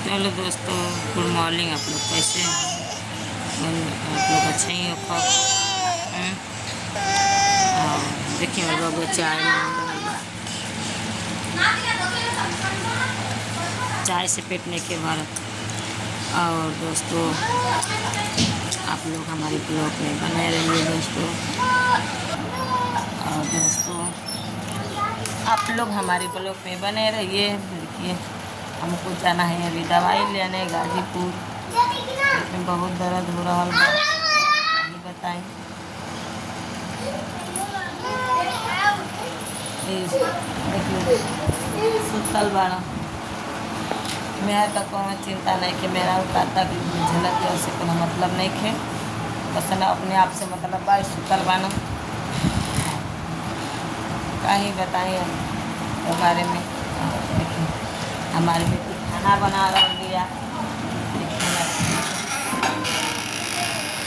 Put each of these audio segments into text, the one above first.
चलो दोस्तों, good morning. आप लोग कैसे हैं? आप लोग अच्छे ही हो खूब। देखिए मेरे बाबू चाय चाय से पेट नहीं के भारत। और दोस्तों, आप लोग हमारे ब्लॉग में बने रहिए दोस्तों। और दोस्तों, आप लोग हमारे ब्लॉग में बने रहिए। देखिए हमको जाना है अभी दवाई लेने गाजीपुर। इसमें बहुत दर्द हो रहा है, नहीं बताएं। देखिए सुतल बाड़ा मेरा तो कोनो चिंता नहीं कि मेरा उतारता कि झलक है, उससे कोनो मतलब नहीं खे। बस ना अपने आप से मतलब बा सुतल बाना का ही बताएं तो बारे में। देखिए हमारे बेटी खाना बना रही है।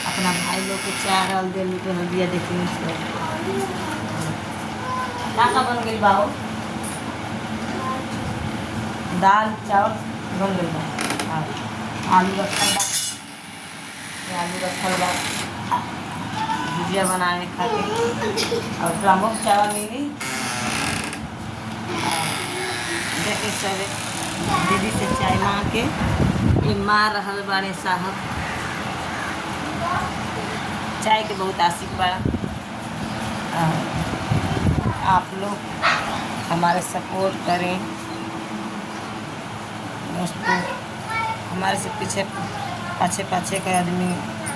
अपना भाई लोग को चाय रल दे दिया। देखिए का बन गई बाबू, दाल चावल बन गई बा। आलू रखल बा, आलू रखल बा भुजिया बनाने खातिर। और प्रमुख चावल मिली। देखिए सब दीदी से चाय मांग के ये मार रहल बाड़े साहब। चाय के बहुत आशिक बड़ा। आप लोग हमारे सपोर्ट करें दोस्तों। हमारे से पीछे पाछे पाछे का आदमी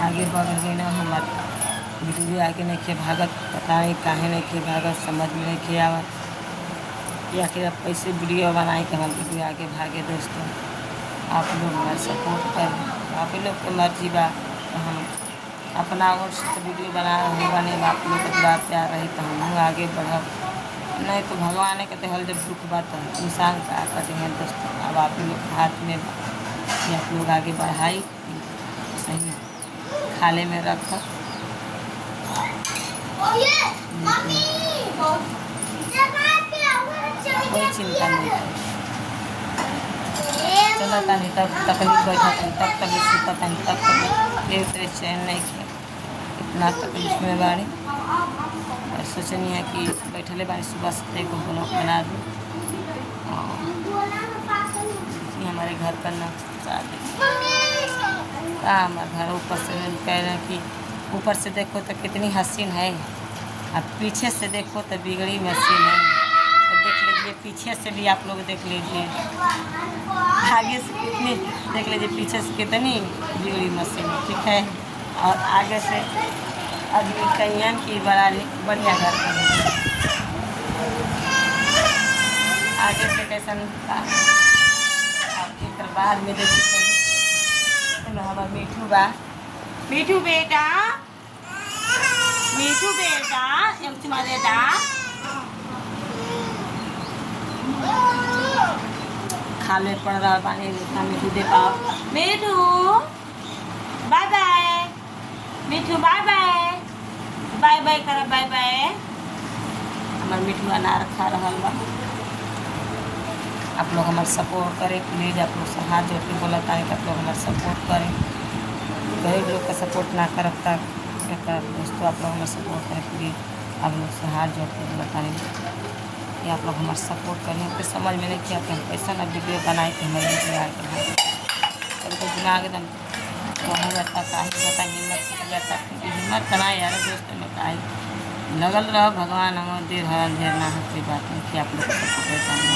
आगे बढ़ गए ना। हमारे वीडियो आगे नहीं खे भागत, पता नहीं काहे नहीं खे भागत, समझ में नहीं खे आवत। या फिर अब कैसे वीडियो बनाए कि हम वीडियो आगे भागे दोस्तों। आप लोग हमारे सपोर्ट करें। आप लोग की मर्जी बा तो हम अपना और से वीडियो बना रहे बने। आप लोग के बात प्यार रही तो हम आगे बढ़ब, नहीं तो भगवान के तो हल जब दुख बात है इंसान का करते हैं दोस्तों। अब आप लोग के हाथ में कि आप लोग आगे बढ़ाई सही खाले में रख। कोई चिंता नहीं है। चलो तनी तब तकलीफ बैठा तब तकलीफ सुता तनी तब तकलीफ उतरे चैन नहीं किया। इतना तकलीफ में बाड़ी और सोचनी है कि बैठले बाड़ी सुबह से देखो ब्लॉग बना दूँ। हमारे घर का नक्शा हमारा घर ऊपर से कह रहे हैं कि ऊपर से देखो तो कितनी हसीन है, अब पीछे से देखो तो बिगड़ी मशीन है। तो देख लीजिए पीछे से भी आप लोग देख लीजिए, आगे से कितनी देख लीजिए, पीछे से कितनी बिगड़ी मशीन है। ठीक है, और आगे से अभी कईन की बढ़िया घर आगे से कैसा फिर बाद में देखिए हमारा मीठू बा। मीठू बेटा, मीठू बेटा, एक चुमा बेटा। खाले पड़ रहा पानी देखा मीठू दे पाओ। मीठू बाय बाय, मीठू बाय बाय, बाय बाय करा बाय बाय। हमारे मीठू अनार खा रहा बा। आप लोग हमारे सपोर्ट करें प्लीज़। आप लोग से हाथ जोड़ के बोला था कि आप लोग हमारे सपोर्ट करें। गरीब लोग का सपोर्ट ना करता दोस्तों। आप लोग हमारे सपोर्ट करें प्लीज़। आप लोग से हाथ जोड़ के बोला था कि आप लोग हमारे सपोर्ट करें। तो समझ में नहीं किया कि हम कैसा ना वीडियो बनाए कि हमारे वीडियो आगे कभी तो दिमाग एकदम हो जाता काहे जाता, हिम्मत टूट जाता। क्योंकि हिम्मत करना यार दोस्तों में काहे लगल रहो। भगवान हम देर हर अंधेर ना हो, कोई बात नहीं कि आप लोग सपोर्ट करते हैं।